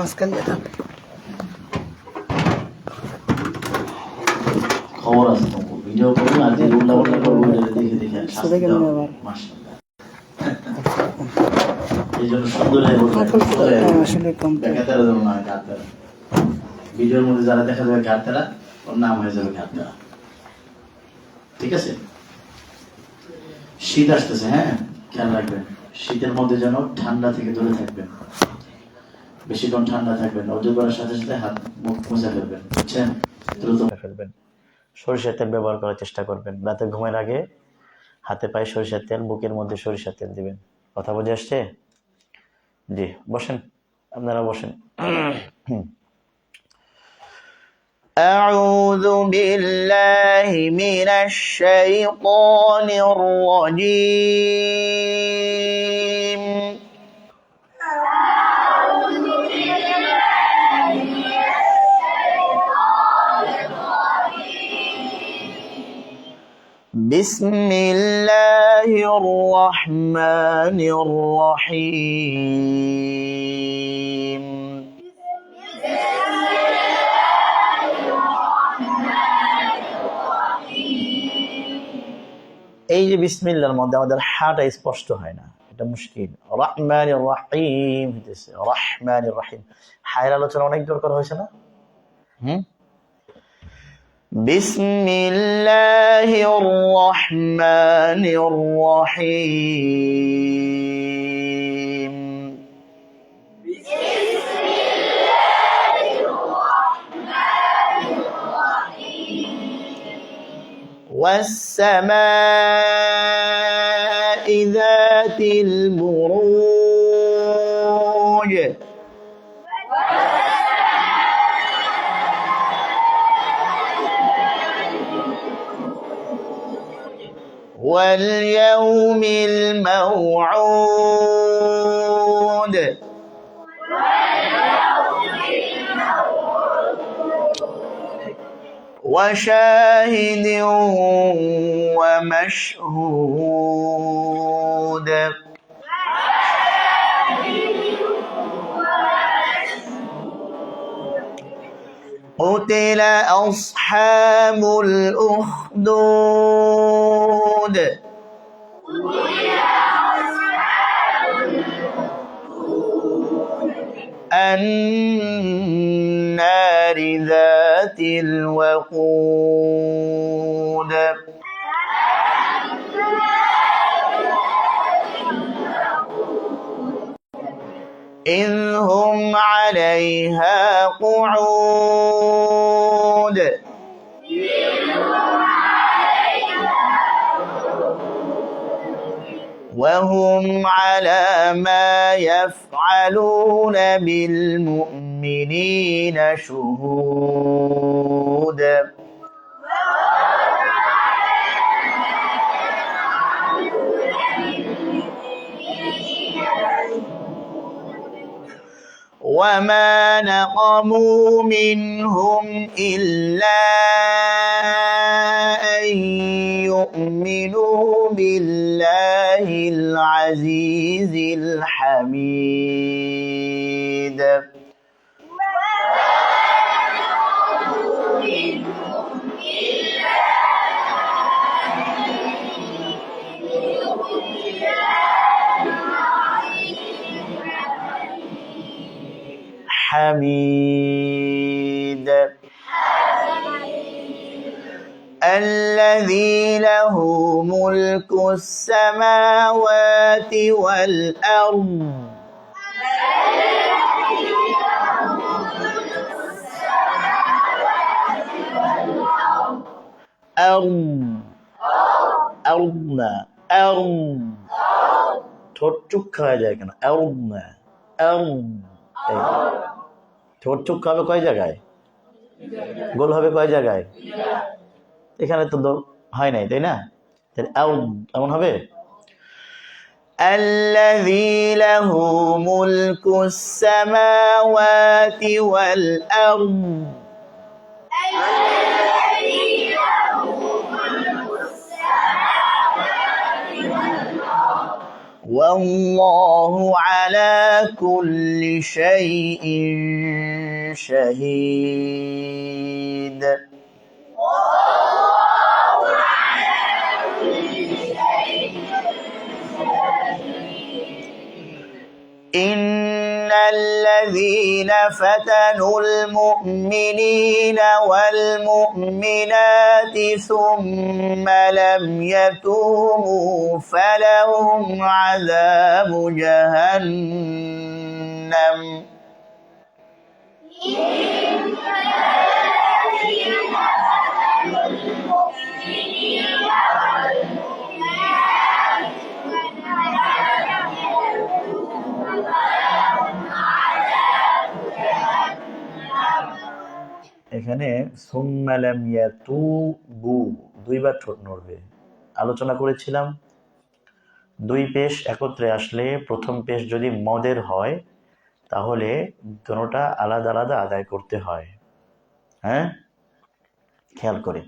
মাঝখান দিয়ে থাক। খবর আছে তোমাকে ভিডিও করবো আর যে উল্টা উল্টা করবো দেখে দেখে শাস্তি দেওয়া হবে। মাশাআল্লাহ এই জন্য সুন্দর হয়ে বলতে আসলে কম দেখাতেরা যেন না ঘাটতেরা ভিডিওর মধ্যে যারা দেখা যাবে ঘাটতেরা ওর নাম হয়ে যাবে ঘাটতেরা। ঠিক আছে, শীত আসতেছে, হ্যাঁ খেয়াল রাখবেন শীতের মধ্যে যেন ঠান্ডা থেকে দূরে থাকবেন, বেশিক্ষণ ঠান্ডা থাকবেন, অজু করার সাথে সাথে হাত মুখ মুছে ফেলবেন, বুঝছেন, দ্রুত ফেলবেন। সরিষার তেল ব্যবহার করার চেষ্টা করবেন, রাতে ঘুমের আগে হাতে পায়ে সরিষার তেল, বুকের মধ্যে সরিষার তেল দিবেন। কথা বুঝে আসছে? জি বসেন, আপনারা বসেন। أعوذ بالله من الشيطان الرجيم بسم الله الرحمن الرحيم এই যে বিসমিল্লাহর মধ্যে আমাদের হাটা স্পষ্ট হয় না, এটা মুশকিল। রহমানির রহিম হইতেছে রহমানির রহিম, হায়ের আলোচনা অনেক দরকার হয়েছে না? বিসমিল্লাহির রহমানির রহিম والسماء ذات البروج واليوم الموعود وشاهد ومشهود قتل أصحاب الأخدود النار ذات الوقود إذ هم عليها قعود وهم على ما يفعلون بالمؤمنين شهود وما نقموا منهم إلا أن يؤمنوا بالله العزيز الحميد حميد الذي له ملك السماوات والأرض أرضنا أرض ঠোঁট চুপ খাওয়া যায় কেন? أرضنا أرض ঠোঁট চুপ খাবে কয় জায়গায়? গোল হবে কয় জায়গায়? এখানে তো হয় নাই, তাই না? তাহলে এমন হবে الذي له ملك السماوات والأرض والله على كل شيء شهيد إن الذين فتنوا المؤمنين والمؤمنات ثم لم يتوبوا فلهم عذاب جهنم এখানে সুম্মা লাম ইয়াতুবু দুইবার ঠোঁট নড়বে। আলোচনা করেছিলাম দুই পেশ একত্রে আসলে প্রথম পেশ যদি মদের হয় তাহলে দুটোটা আলাদা আলাদা আদায় করতে হয়। হ্যাঁ, খেয়াল করে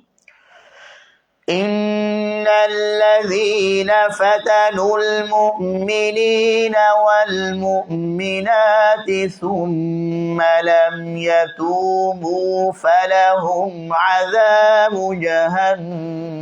ইন্নাল্লাযীনা ফাতানুল মুমিনিনা ওয়াল মুমিনাতি সুম্মা লাম ইয়াতুবু ফালাহুম আযাবু জাহান্নাম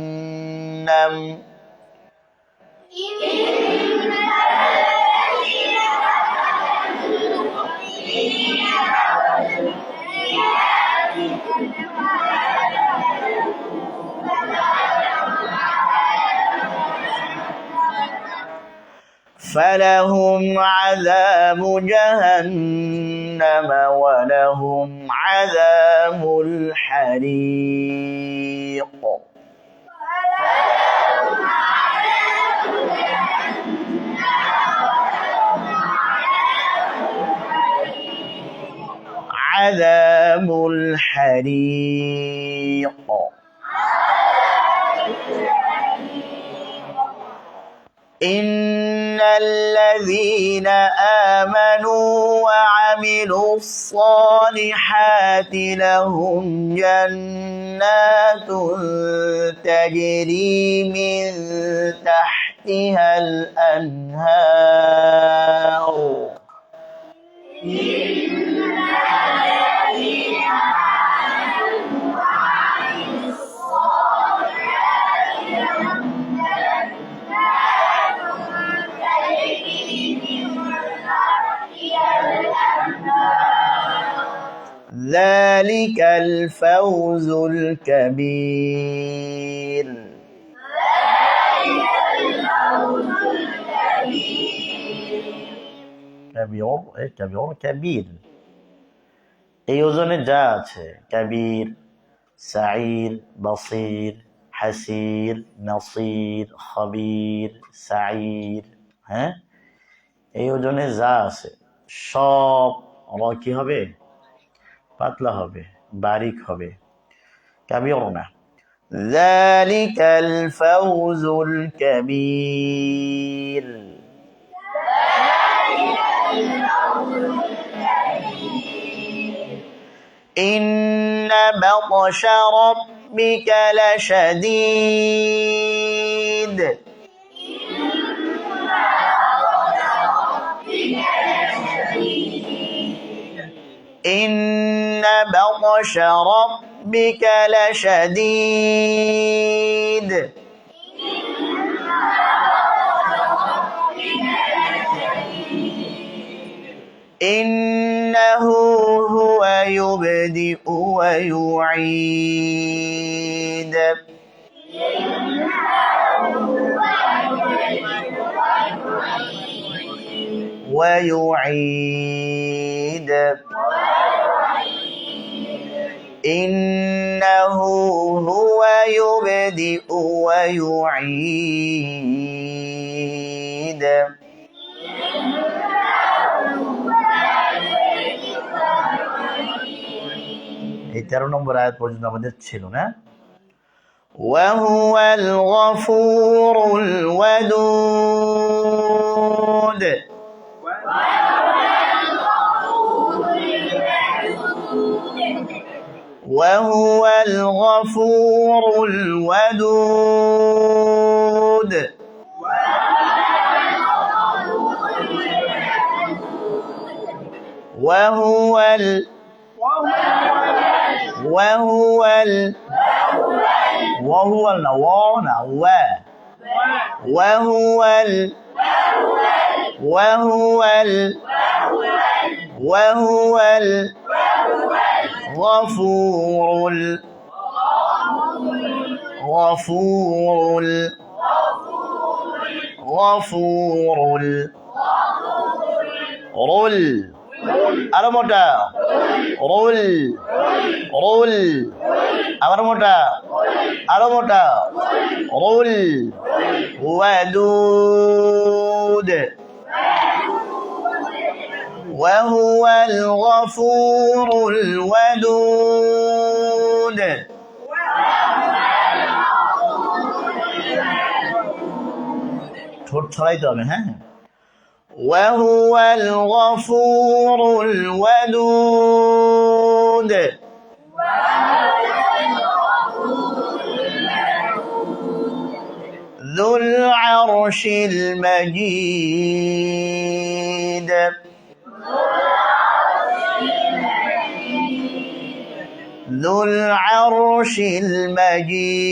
فلهم عذاب جهنم ولهم عذاب الحريق عذاب الحريق إن الذين آمنوا وعملوا الصالحات لهم جنات تجري من تحتها الأنهار ذلك الفوز الكبير كبير এই ওজনে যা আছে কবির সাঈর বসির হাসির নসির খবির সাঈর, হ্যাঁ এই ওজনে যা আছে সব কি হবে? পাতলা হবে, বারিক হবে, কাবির না। ذلك الفوز الكبير إن بطش ربك لشديد إن بطش ربك لشديد إنه هو يبدئ ويعيد إنه هو يبدئ ويعيد এই 13 নম্বর আয়াত পর্যন্ত আমাদের ছিল না। وهو الغفور الودود وهو الغفور الودود وهو الغفور রুল আরো মোটা রুল রুল আবার মোটা আরো মোটা রুল ওয়াদুদ وهو الغفور الودود ঠোঁট ছড়াইতে হবে হ্যাঁ وهو الغفور الودود ذو العرش المجيد ذو العرش المجيد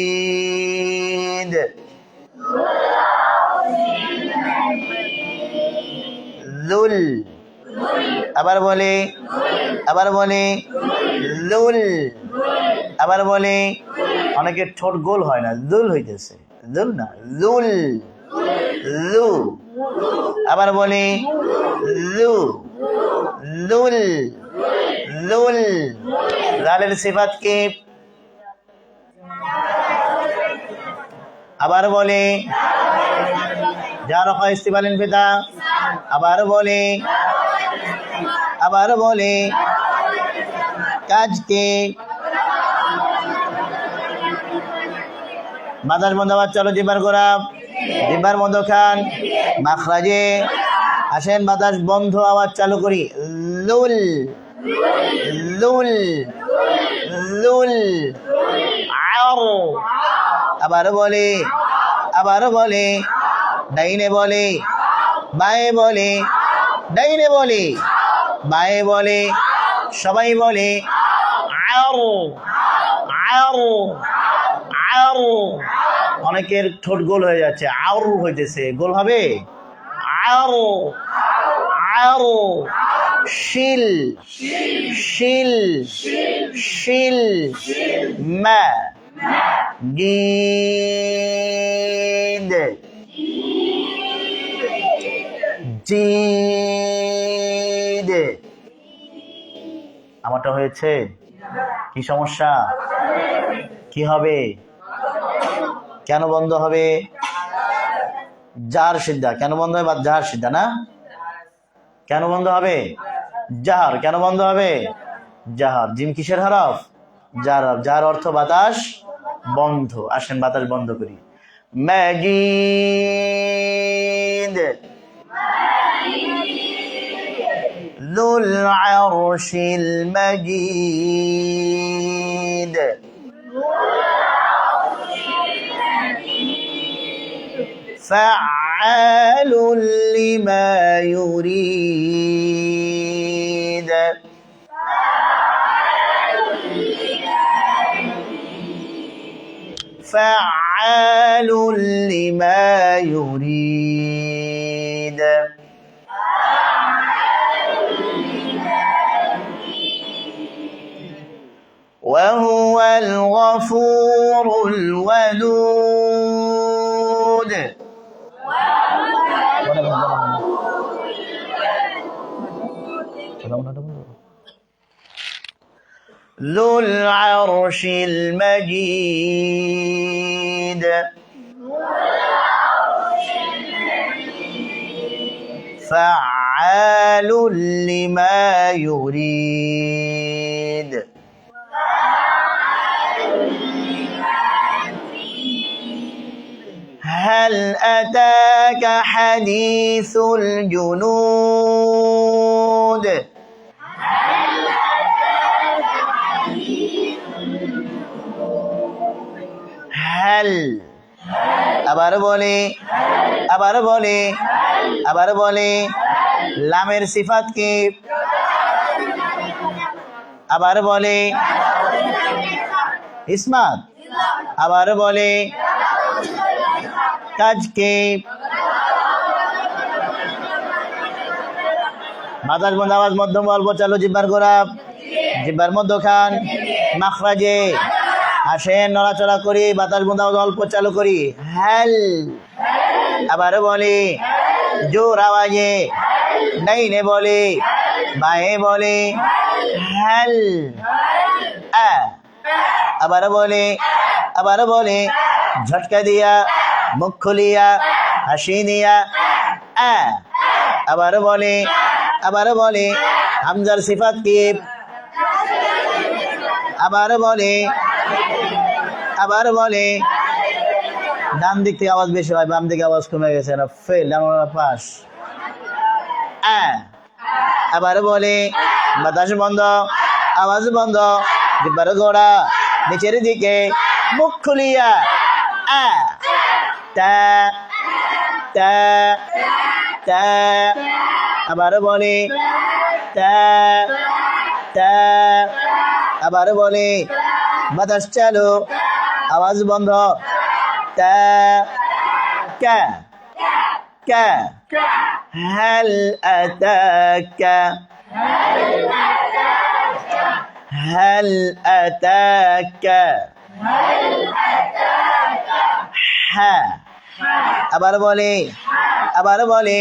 ذل আবার বলে লুল আবার বলে অনেকের ঠোঁট গোল হয় না দুল হইতেছে দুল না লুল লু আবার বলে লু লুল লুল লালের সিফাত কি আবার বলে যার হয় ইস্তিবালিন পিতা আবার বলে কাজকে বাতাস বন্ধ আবার চলো জিব্বার গোড়া জিব্বার বন্ধ খান মাখরাজে আসেন বাতাস বন্ধ আওয়াজ চালু করি লুল লুল লুল আও আবার বলে ডাইনে বলে বায়ে বলে ডাইনে বলে বায়ে বলে সবাই বলে আও আও আও অনেকের ঠোঁট গোল হয়ে যাচ্ছে আও হইতেছে গোল হবে আও আও শিল শিল শিল মা জিদ জিদ আমারটা হয়েছে কি সমস্যা কি হবে কেন বন্ধ হবে জার সিদ্ধা কেন বন্ধ হবে বা জার সিদ্ধা না কেন বন্ধ হবে জাহার কেন বন্ধ হবে জাহার জিম কিসের হরফ জার যার অর্থ বাতাস বন্ধ আসেন বাতাস বন্ধ করি মাজিদ যুল আরশিল মাজিদ فعال لما يريد فعال لما يريد وهو الغفور الودود ذو العرش المجيد فعال لما يريد هل أتاك حديث الجنود هل আবার বলে লামের সিফাত কি আবার বলে ইসমাত, আবার বলে কাজকে, বাতাস বন্ধ আওয়াজ মধ্যম অল্প চালু, জিহ্বার গোড়া, জিহ্বার মধ্যখান, মাখরাজে আসেন, নড়াচড়া করি, বাতাস বন্ধ আওয়াজ অল্প চালু করি, হেল, আবার বলে জোর আওয়াজে, ডাইনে বলে বাঁয়ে বলে হেল, আবার বলে ঝটকা দিয়া, মুখ খুলিয়া, হাসি দিয়া, আবার বলে হামজার সিফাত কি, আবার বলে ডান দিক থেকে আওয়াজ বেশি হয়, বাম দিকে আওয়াজ কমে গেছে না, ফেল, আমরা পাস। আবার বলে বাতাস বন্ধ, আওয়াজ বন্ধ, জিহ্বার গোড়া নিচের দিকে, মুখ খুলিয়া, তা তা তা, আবার বলে তা তা, আবার বলে বাতাস চালু, আওয়াজ বন্ধ, তা কা কা, هل أتاك هل أتاك হ্যাঁ, আবার বলে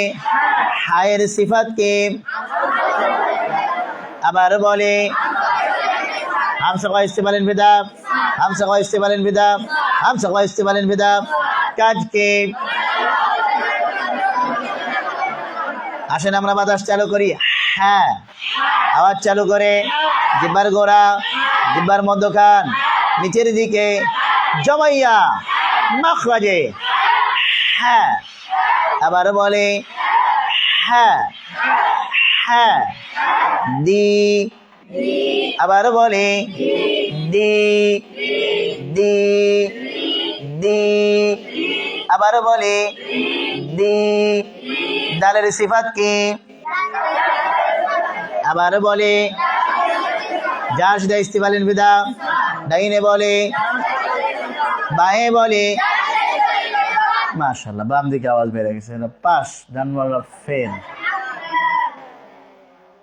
হায়ের সিফাত কি, আবার বলে হামসা ইস্তেমালিন বিদা, হামসা ইস্তেমালিন বিদা, কাজ কি। আসেন আমরা বাতাস চালু করি, হ্যাঁ, আওয়াজ চালু করে জিহ্বার গোড়া, জিহ্বার মধ্যখান, নিচের দিকে জমাইয়া, মাখরাজে, হ্যাঁ, আবার বলে হ্যাঁ হ্যাঁ, দি, আবার বলে দি দি দি, আবার বলে দি, দালের সিফাত কি, আবার বলে যার সিদা ইস্তিফালিন বিদা, ডাইনে বলে বাঁয়ে বলে, মাশাআল্লাহ, বাম দিকে আওয়াজ বেড়ে গেছে, পাস, ডান বলা ফেল।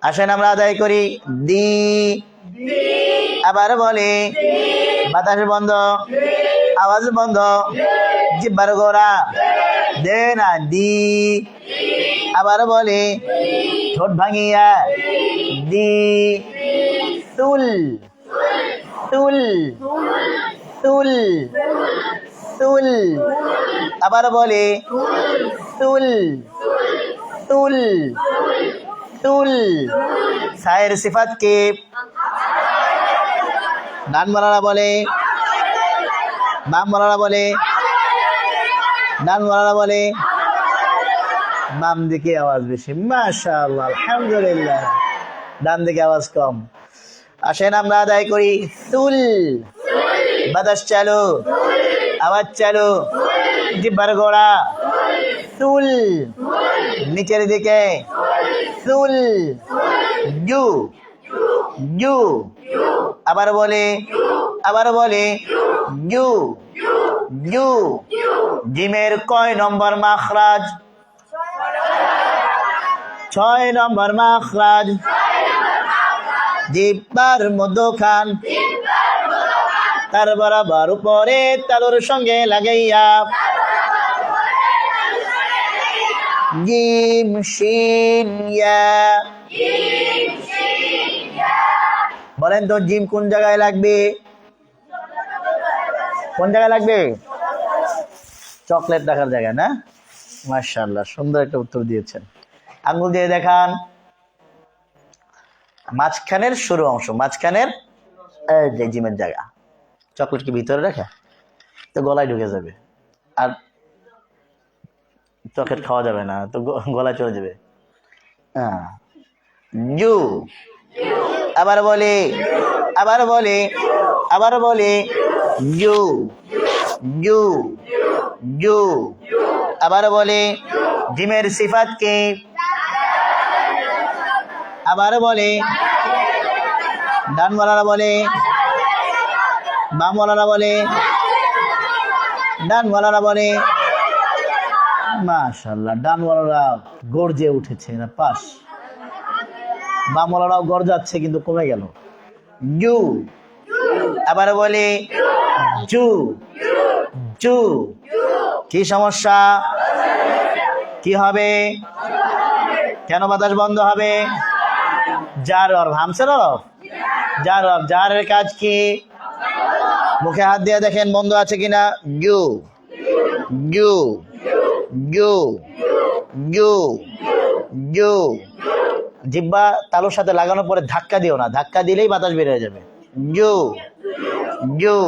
আসেন আমরা আদায় করি, দি, আবার বলে বাতাস বন্ধ, আওয়াজ বন্ধ, জিহ্বার গোড়া, দে না, দি, আবার বলে ঠোঁট ভাঙিয়া, দি, তুল তুল তুল তুল, আবার বলে তুল তুল তুল, সায়ের সিফাত কি, ডান বলারা বলে, বাম বলারা বলে, ডান বলারা বলে, বাম দিকে আওয়াজ বেশি, মাশাআল্লাহ, আলহামদুলিল্লাহ, ডান দিকে আওয়াজ কম। আসেন আমরা আদায় করি, তুল, বাতাস চালু, আওয়াজ চালু, জিহ্বার গোড়া, তুল, নিচের দিকে, তুল, জু জু, আবার বলে জু জু, জিমের কয় নম্বর মাখরাজ, 6 নম্বর মাখরাজ, জিহ্বার মধ্যখান, তার বরাবর উপরে তালুর সঙ্গে লাগাইয়া, জিম শিন ইয়া, বলেন তো জিম কোন জায়গায় লাগবে, কোন জায়গায় লাগবে, চকলেট রাখার জায়গায় না। মাশাআল্লাহ, সুন্দর একটা উত্তর দিয়েছেন। আঙ্গুল দিয়ে দেখান মাঝখানের শুরু অংশ, মাঝখানের যে জিমের জায়গা, চকলেট কি ভিতরে রাখা, তো গলায় ঢুকে যাবে, আর চকলেট খাওয়া যাবে না, তো গলায় চলে যাবে। জু, আবার বলে জু জু জু, আবার বলে জিমের সিফাত কি, আবার বলে ডানওয়ালারা বলে, বামওয়ালারা বলে, ডানওয়ালারা বলে। মাশাআল্লাহ, ডানওয়ালারা গর্জে উঠেছে না পাস, বামওয়ালারাও গর্জাচ্ছে কিন্তু কমে গেল। জু, আবার বলে জু, জু। কি সমস্যা? কি হবে? কেন বাতাস বন্ধ হবে? জার অর্ফ, হামসের অর্ফ, জার অর্ফ। জারের কাজ কি? মুখে হাত দিয়ে দেখেন বন্ধ আছে কিনা। ইউ, ইউ, ইউ, ইউ, ইউ। জিহ্বা তালুর সাথে লাগানোর পরে ধাক্কা দিও না, ধাক্কা দিলেই বাতাস বের হয়ে যাবে। ইউ, ইউ।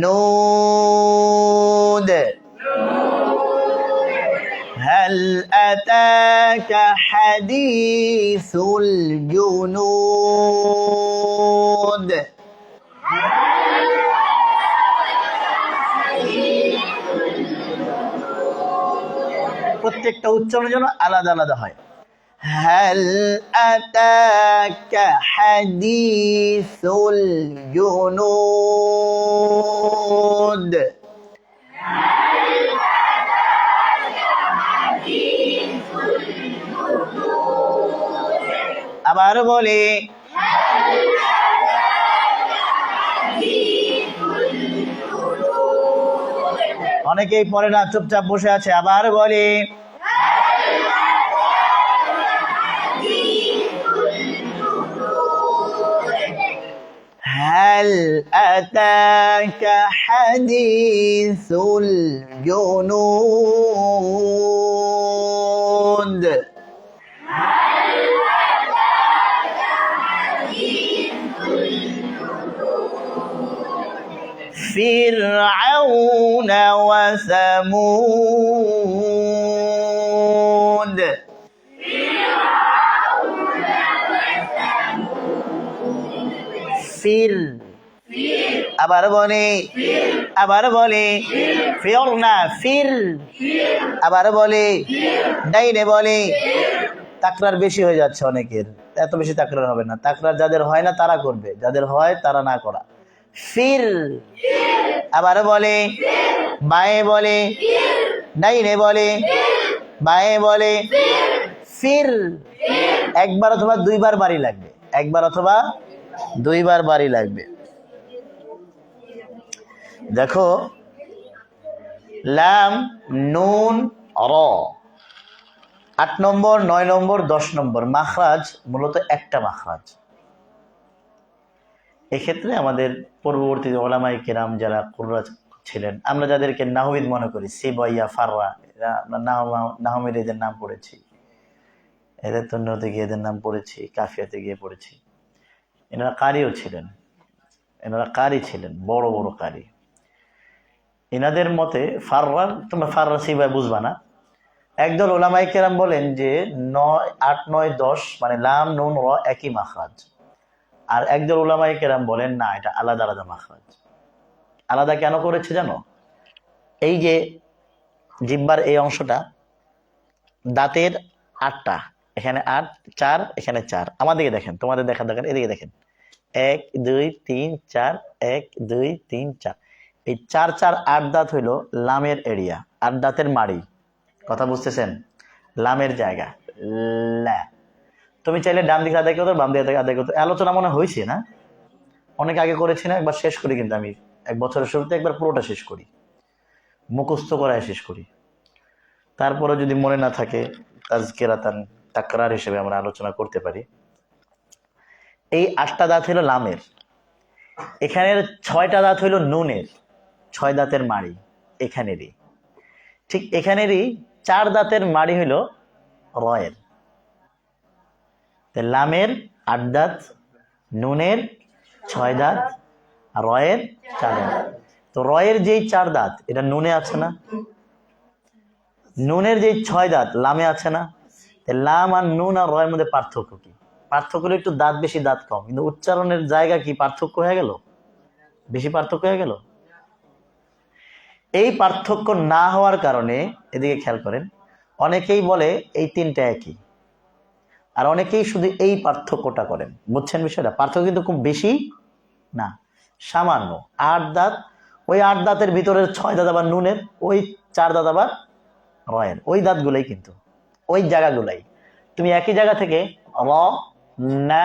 নুন। هل أتاك حديث الجنود প্রত্যেকটা উচ্চারণের জন্য আলাদা আলাদা হয়। هل أتاك حديث الجنود আবার বলে অনেকেই পড়ে না, চুপচাপ বসে আছে। আবার বলে هل أتاك حديث الجنود فرعون وثمود ফির আবার বলে, আবার বলে ফির না ফির, আবার বলে ডাইনে বলে। তাকরার বেশি হয়ে যাচ্ছে অনেকের, এত বেশি তাকরার হবে না। তাকরার যাদের হয় না তারা করবে, যাদের হয় তারা না করা। ফির আবার বলে, বাঁয়ে বলে, ডাইনে বলে, বাঁয়ে বলে। ফির একবার অথবা দুইবার বাড়ি লাগবে, একবার অথবা দুইবার বাড়ি লাগবে। দেখো লাম, নুন, র, 8 নম্বর, 9 নম্বর, 10 নম্বর মাখরাজ মূলত একটা মাখরাজ। এক্ষেত্রে আমাদের পূর্ববর্তী ওলামায়ে কেরাম যারা কুররা ছিলেন, আমরা যাদেরকে নাহবিদ মনে করি, সিবাইয়া, ফাররা, এরা আমরা নাহমিদ এদের নাম পড়েছি, এদের তন্নতে গিয়ে এদের নাম পড়েছি, কাফিয়াতে গিয়ে পড়েছি। এনারা কারিও ছিলেন, এনারা কারি ছিলেন, বড় বড় কারি। এনাদের মতে ফাররা, তোমরা ফাররা সিবাই বুঝবা না। একদল ওলামায়ে কেরাম বলেন যে 9, 8, 9, 10 মানে লাম, নুন, র একই মাখরাজ। আর একদল উলামায়ে কেরাম বলেন না, এটা আলাদা আলাদা মাখরাজ। আলাদা কেন করেছে জানো? এই যে জিহ্বার এই অংশটা, দাঁতের 8টা, এখানে 8, 4, এখানে 4। আমাদেরকে দেখেন, তোমাদের দেখা দেখেন, এদিকে দেখেন 1, 2, 3, 4, 1, 2, 3, 4। এই 4, 4, 8 দাঁত হইল লামের এরিয়া, 8 দাঁতের মাড়ি। কথা বুঝতেছেন? লামের জায়গা লা। তুমি চাইলে ডান দিকে আদায় করতে, বাম দিকে আদায় করতে। আলোচনা মনে হয়েছে না? অনেক আগে করেছি না? একবার শেষ করি, কিন্তু আমি এক বছরের শুরুতে একবার পুরোটা শেষ করি, মুখস্থ করায় শেষ করি। তারপরে যদি মনে না থাকে তাজকিরাতান, তাকরার হিসেবে আমরা আলোচনা করতে পারি। এই 8টা দাঁত হইল লামের, এখানের 6টা দাঁত হইল নুনের, 6 দাঁতের মাড়ি এখানেরই। ঠিক এখানেরই 4 দাঁতের মাড়ি হইল রয়ের। লামের 8 দাঁত, নুনের 6 দাঁত, রয়ের 4 দাঁত। তো রয়ের যেই 4 দাঁত এটা নুনে আছে না, নুনের যেই 6 দাঁত লামে আছে না। লাম আর নুন আর রয়ের মধ্যে পার্থক্য কি? পার্থক্য হলো একটু দাঁত বেশি দাঁত কম, কিন্তু উচ্চারণের জায়গা কি পার্থক্য হয়ে গেল? বেশি পার্থক্য হয়ে গেল। এই পার্থক্য না হওয়ার কারণে, এদিকে খেয়াল করেন, অনেকেই বলে এই 3টা একই। আর অনেকেই শুধু এই পার্থক্যটা করেন, বুঝছেন বিষয়টা? পার্থক্য কিন্তু খুব বেশি না, সামান্য। 8 দাঁত, ওই 8 দাঁতের ভিতরের 6 দাঁত আবার নুনের, ওই 4 দাঁত আবার রয়ের, ওই দাঁতগুলাই কিন্তু ওই জায়গাগুলাই তুমি একই জায়গা থেকে র না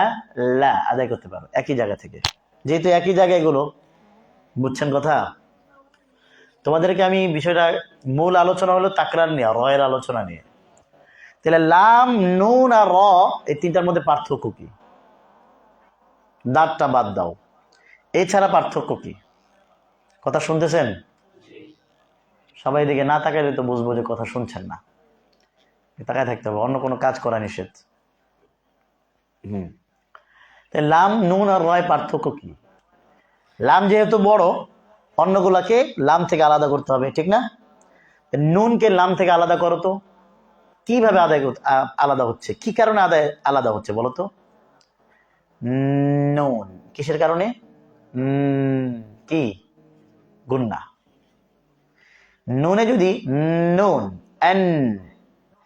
লা আদায় করতে পারো, একই জায়গা থেকে, যেহেতু একই জায়গায় এগুলো। বুঝছেন কথা? তোমাদেরকে আমি বিষয়টা, মূল আলোচনা হলো তাকরার নিয়ে, রয়ের আলোচনা নিয়ে। তাহলে লাম, নুন আর র, এই তিনটার মধ্যে পার্থক্য কি? দাঁতটা বাদ দাও, এছাড়া পার্থক্য কি? কথা শুনতেছেন সবাই? দিকে না তাকাইলে তো বুঝবো যে কথা শুনছেন না, তাকায় থাকতে হবে, অন্য কোনো কাজ করা নিষেধ। লাম, নুন আর রয় পার্থক্য কি? লাম যেহেতু বড়, অন্যগুলাকে লাম থেকে আলাদা করতে হবে, ঠিক না? নুনকে লাম থেকে আলাদা করো তো। কিভাবে আলাদা হচ্ছে? কি কারণে আলাদা হচ্ছে বলো তো? নুন কিসের কারণে? কি? গুন্না। নুনে যদি নুন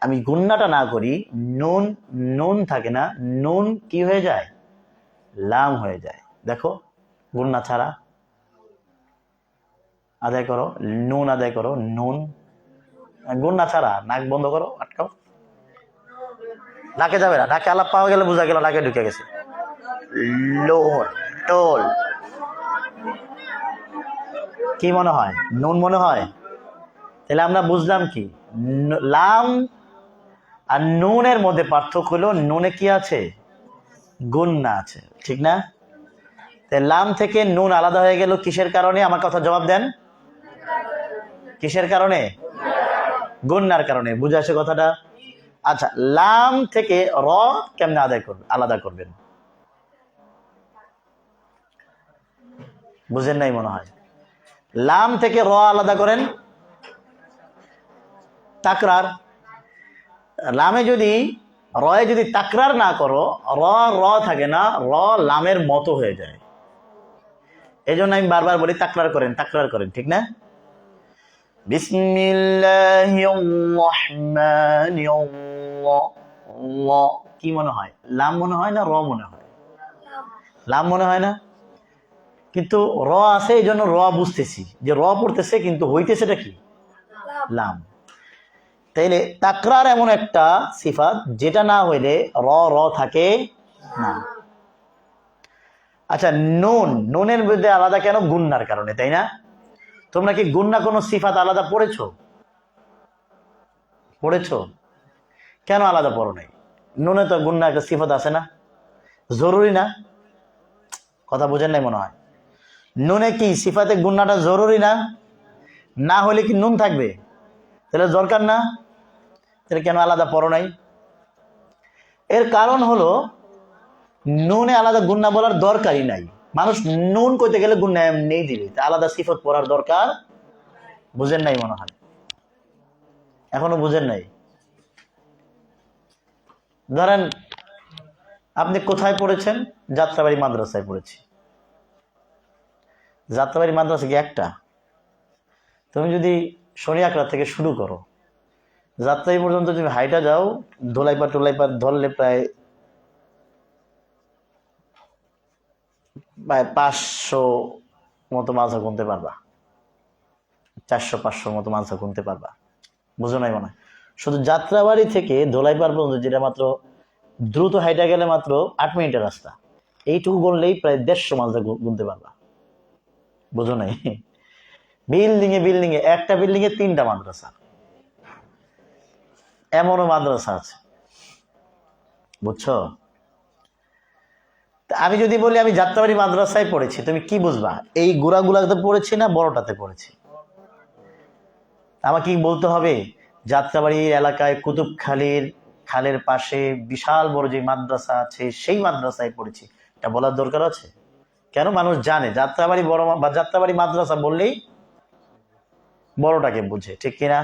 আমি গুন্নাটা না করি, নুন নুন থাকে না, নুন কি হয়ে যায়? লাম হয়ে যায়। দেখো, গুন্না ছাড়া আদায় করো, নুন আদায় করো, নুন গুন্না ছাড়া। নাক বন্ধ করো, আটকাও, নাকে যাবে না, নাকে আলাপ পাওয়া গেলে বোঝা গেল নাকে ঢুকে গেছে। লোন, টোল, কি মনে হয়? নুন মনে হয়? তাহলে আমরা বুঝলাম কি, লাম আর নুনের মধ্যে পার্থক্য হলো নুনে কি আছে? গুন্না আছে, ঠিক না? তাই লাম থেকে নুন আলাদা হয়ে গেল কিসের কারণে? আমার কথা জবাব দেন। কিসের কারণে? গুন্নার কারণে। বুঝে আসে কথাটা? আচ্ছা, লাম থেকে র কেমনে আলাদা করবেন? বুঝেন নাই মনে হয়। লাম থেকে র আলাদা করেন, তাকরার। লামে যদি, রয়ে যদি তাকরার না করো, র থাকে না, র লামের মতো হয়ে যায়। এই জন্য আমি বারবার বলি তাকরার করেন, ঠিক না? কি মনে হয়? লাম মনে হয় না র মনে হয়? লাম মনে হয় না? কিন্তু র আছে, এই জন্য র বুঝতেছি যে র পড়তেছে, কিন্তু হইতেছেটা কি? লাম। তাইলে তাকরার এমন একটা সিফাত যেটা না হইলে র থাকে না। আচ্ছা, নুনের মধ্যে আলাদা কেন? গুন্নার কারণে, তাই না? তোমরা কি গুন্না কোনো সিফাত আলাদা পড়েছো? কেন আলাদা পড়ো নাই? নুনে তো গুন্না একটা সিফাত আছে না? জরুরি না? কথা বুঝেন নাই মনে হয়। নুনে কি সিফাতে গুন্নাটা জরুরি না? না হলে কি নুন থাকবে? তাহলে দরকার না? তাহলে কেন আলাদা পড়ো নাই? এর কারণ হলো নুনে আলাদা গুন্না বলার দরকারই নাই। মানুষ নুন কইতে গেলে গুন্না নেই দিবে, আলাদা সিফত পড়ার দরকার। বুঝেন নাই মনে হয়, এখনো বুঝেন নাই। ধরেন আপনি কোথায় পড়েছেন? যাত্রাবাড়ি মাদ্রাসায় পড়েছি। যাত্রাবাড়ি মাদ্রাসা কি একটা? তুমি যদি শনি আকড়া থেকে শুরু করো, যাত্রাবাড়ি পর্যন্ত তুমি হাইটা যাও, টোলাইপার ধরলে প্রায় 500 মতো মাঝা গুনতে পারবা, 400-500 মতো মাঝা গুনতে পারবা। বুঝো নাই মনে হয়? শুধু যাত্রাবাড়ি থেকে ধোলাইপাড় পর্যন্ত, যেটা মাত্র দ্রুত হাইটা গেলে মাত্র 8 মিনিটের রাস্তা, এইটুকু গড়লেই প্রায় 150 মাঝা গুনতে পারবা। বুঝো নাই? বিল্ডিং এ একটা বিল্ডিং এ 3টা মাদ্রাসা, এমনও মাদ্রাসা আছে। বুঝছো? আমি যদি বলি আমি যাত্রাবাড়ি মাদ্রাসায় পড়েছি, তুমি কি বুঝবা? এই গুড়াগুলাতে পড়েছি না বড়টাতে পড়েছি? আমাকে কি বলতে হবে যাত্রাবাড়ির এলাকায় কুতুবখালীর খালের পাশে বিশাল বড় যে মাদ্রাসা আছে সেই মাদ্রাসায় পড়েছি? এটা বলার দরকার আছে? কেন? মানুষ জানে যাত্রাবাড়ি বড় বা যাত্রাবাড়ি মাদ্রাসা বললেই বড়টাকে বুঝে, ঠিক কিনা?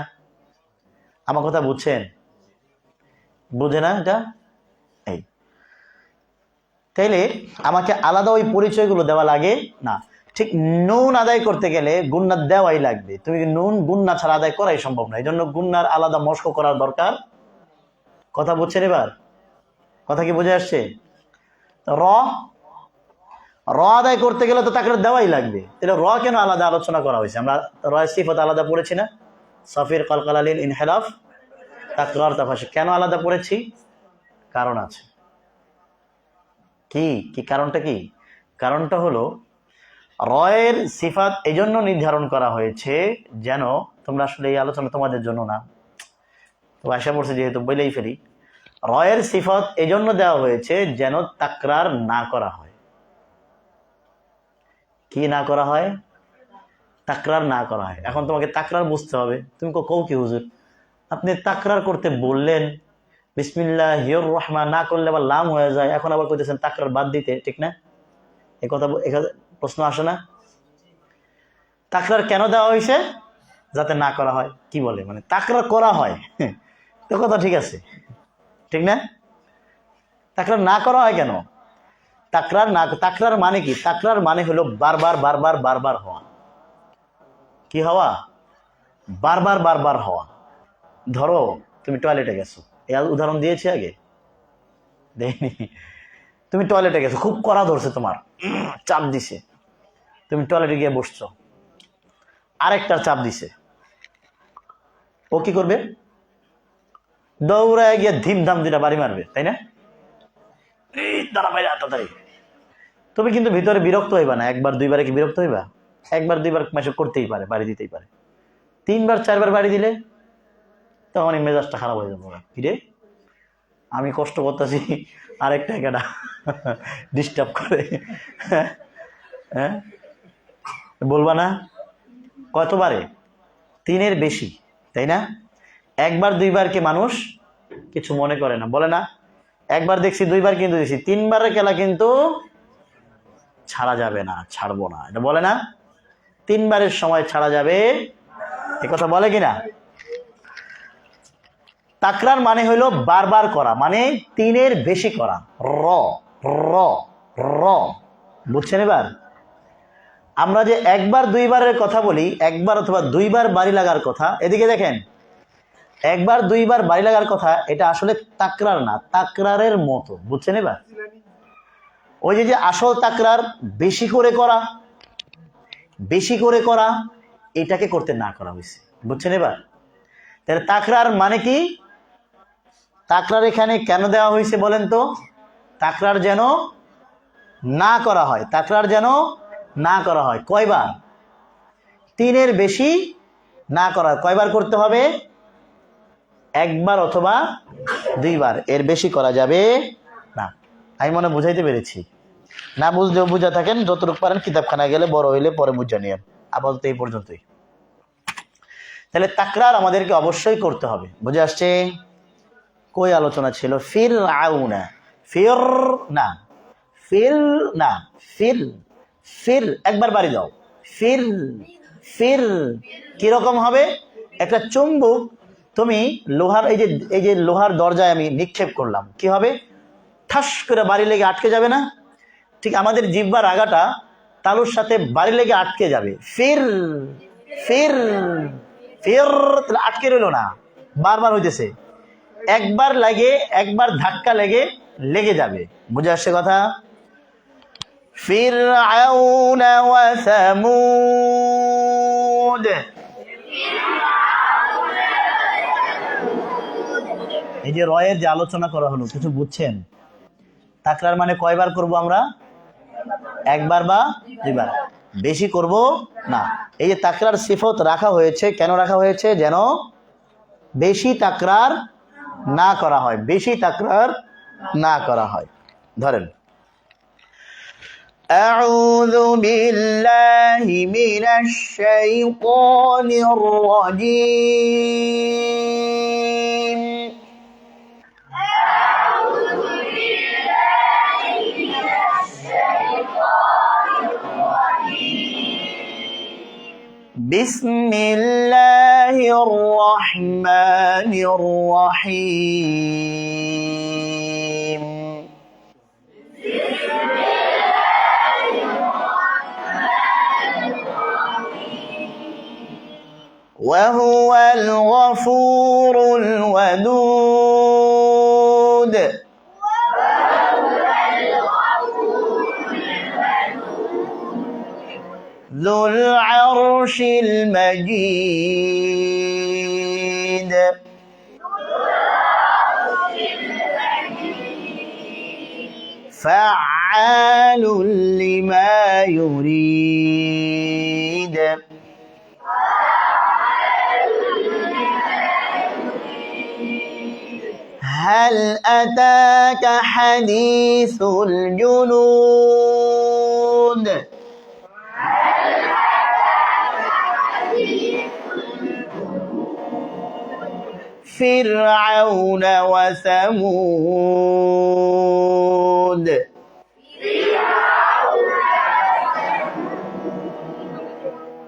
আমার কথা বুঝছেন? বুঝে না এটা? এই তাইলে আমাকে আলাদা ওই পরিচয়গুলো দেওয়া লাগে না। ঠিক নুন আদায় করতে গেলে গুন্না দেওয়াই লাগবে। তুমি নুন গুন্না ছাড়া আদায় করাই সম্ভব না, এই জন্য গুন্নার আলাদা মস্ক করার দরকার। কথা বুঝছেন এবার? কথা কি বুঝে আসছে? র র আদায় করতে গেলে তো তাকরার দেওয়াই লাগবে, তাহলে র কেন আলাদা আলোচনা করা হয়েছে? আমরা রয়ের সিফত আলাদা পড়েছি না, সফির কলকালালিন ইনহেরাফ তাকরার তাফাশি, কেন আলাদা পড়েছি? কারণ আছে। কি কি কারণটা কি? কারণটা হলো রয়ের সিফাত এই জন্য নির্ধারণ করা হয়েছে যেন, তোমরা আসলে এই আলোচনা তোমাদের জন্য না, তো আশা করছি যেহেতু বলেই ফেলি, রয়ের সিফাত এই জন্য দেওয়া হয়েছে যেন তাকরার না করা হয়। কি না করা হয়? তাকরার না করা হয়। এখন তোমাকে তাকরার বুঝতে হবে। তুমি কও কি হুজুর, আপনি তাকরার করতে বললেন, বিসমিল্লাহির রহমান না করলে আবার লাম হয়ে যায়, এখন আবার কইতেছেন তাকরার বাদ দিতে, ঠিক না? এই কথা প্রশ্ন আসে না? তাকরার কেন দেওয়া হয়েছে? যাতে না করা হয়। কি বলে মানে তাকরার করা হয়, তো কথা ঠিক আছে, ঠিক না? তাকরার না করা হয় কেন? তাকরার মানে কি? তাকরার মানে হলো বারবার বারবার বারবার হওয়া। কি হওয়া? বারবার বারবার হওয়া। ধরো তুমি টয়লেটে গেছো, এই উদাহরণ দিয়েছি আগে, দেখিনি? তুমি টয়লেটে গেছো, খুব কড়া ধরছে, তোমার চাপ দিছে, তুমি টয়লেটে গিয়ে বসছো, আরেকটার চাপ দিছে, ও কি করবে? দৌড়ায় গিয়ে ধিমধাম দুটা বাড়ি মারবে, তাই না? দাঁড়া বাইরে তাড়াতাড়ি। তুমি কিন্তু ভিতরে বিরক্ত হইবা না, একবার দুইবারে কি বিরক্ত হইবা? একবার দুইবার মাসে করতেই পারে, বাড়ি দিতেই পারে। 3বার 4বার বাড়ি দিলে তখন এই মেজাজটা খারাপ হয়ে যাবে, কিরে আমি কষ্ট করতেছি, আরেকটা একাটা ডিস্টার্ব করে, হ্যাঁ বলবা না? কতবারে? 3-এর বেশি, তাই না? একবার দুইবারকে মানুষ কিছু মনে করে না, বলে না একবার দেখছি, দুইবার কিন্তু দেখছি, 3বারের খেলা কিন্তু ছাড়া যাবে না, ছাড়বো না, এটা বলে না? 3বারের সময় ছাড়া যাবে, এ কথা বলে কিনা? তাকরার মানে হলো বারবার করা, মানে 3-এর বেশি করা। র র র বুঝছেন? এবার আমরা যে একবার দুইবারের কথা বলি, একবার অথবা দুইবার বাড়ি লাগার কথা, এদিকে দেখেন, একবার দুইবার বাড়ি লাগার কথা, এটা আসলে তাকরার না, তাকরারের মতো, বুঝছেন? এবার ওই যে আসল তাকরার বেশি করে করা, বেশি করে করা, এটাকে করতে না করা হয়েছে, বুঝছেন? এবার তাহলে তাকরার মানে কি? তাকরার এখানে কেন দেওয়া হয়েছে বলেন তো? তাকরার যেন না করা হয়, তাকরার যেন না করা হয়। কয়বার? 3-এর বেশি না করা হয়। কয়বার করতে হবে? একবার অথবা দুইবার, এর বেশি করা যাবে না। আমি মনে বুঝাইতে পেরেছি? না বুঝলেও বুঝা থাকেন, যতটুকু পারেন কিতাবখানায় গেলে, বড় হইলে পরে বুঝা নিয়ে। আপাতত এই পর্যন্তই। তাহলে তাকরার আমাদেরকে অবশ্যই করতে হবে, বুঝে আসছে? কই আলোচনা ছিল? ফির আউনা, ফির না, ফির না, ফির ফির, একবার বাড়ি দাও, ফির ফির। কিরকম হবে? একটা চুম্বক তুমি লোহার, এই যে লোহার দরজায় আমি নিক্ষেপ করলাম, কি হবে? ঠাস করে বাড়ি লেগে আটকে যাবে না? ঠিক আমাদের জিহ্বার আগাটা তালুর সাথে বাড়ি লেগে আটকে যাবে, ফির ফির ফির, তাহলে আটকে রইল না, বারবার হইতেছে। একবার লাগে, একবার ধাক্কা লেগে যাবে, বুঝে আসছে কথা? ফিরআউন ওয়া সামুদ, এই যে রয়ের যে আলোচনা করা হলো, কিছু বুঝছেন? তাকরার মানে কয়বার করব আমরা? একবার বা দুইবার, বেশি করব না। এই যে তাকরার সিফত রাখা হয়েছে, কেন রাখা হয়েছে? যেন বেশি তাকরার না করা হয়, বেশি তাকরার না করা হয়। ধরেন, আউযু বিল্লাহি মিনাশ শাইতানির রাজীম, বিসমিল্লাহির রহমানির রহিম, وهو الغفور الودود, ذو العرش المجيد فعال لما يريد هل أتاك حديث الجنود فرعون وثمود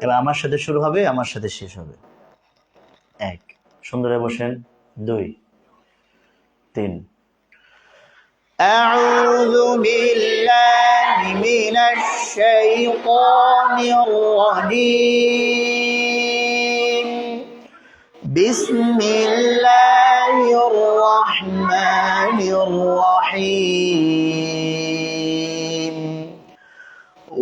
এবার আমার সাথে শুরু হবে, আমার সাথে শেষ হবে। 1 সুন্দরে বসেন। 2 3 أعوذ بالله من الشيطان الرجيم بسم الله الرحمن الرحيم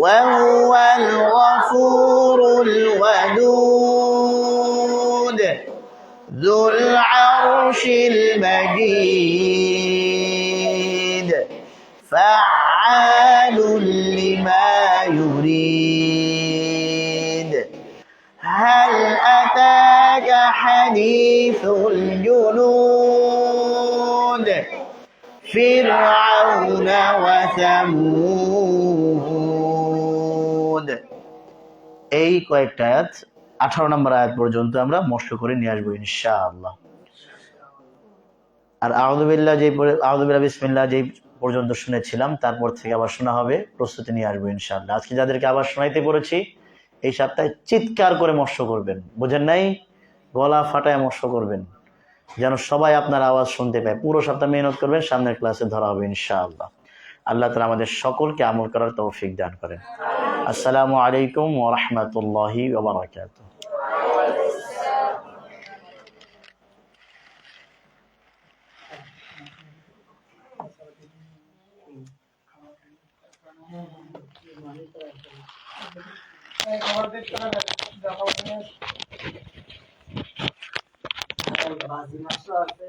وهو الغفور الودود ذو العرش المجيد فعال لما يريد هل أتاك حديث الجنود فرعون وثمود এই কয়েকটা আয়াত 18 নম্বর আয়াত পর্যন্ত আমরা মস্ত করে নিয়ে আসবো ইনশাআল্লাহ। আর আউযু বিল্লাহ বিসমিল্লাহ যেই পর্যন্ত শুনেছিলাম তারপর থেকে আবার শোনা হবে, প্রস্তুতি নিয়ে আসবো ইনশাআল্লাহ। আজকে যাদেরকে আবার শোনাইতে পড়েছি এই সপ্তাহে চিৎকার করে মস্ত করবেন, বুঝেন নাই? গলা ফাটায় মস্ত করবেন যেন সবাই আপনার আওয়াজ শুনতে পায়। পুরো সপ্তাহ মেহনত করবেন, সামনের ক্লাসে ধরা হবে ইনশাআল্লাহ। আল্লাহ তাআলা আমাদের সকলকে আমল করার তৌফিক দান করেন। আসসালামু আলাইকুম ওয়া রাহমাতুল্লাহি ওয়া বারাকাতুহু। বাজি মাছ আছে।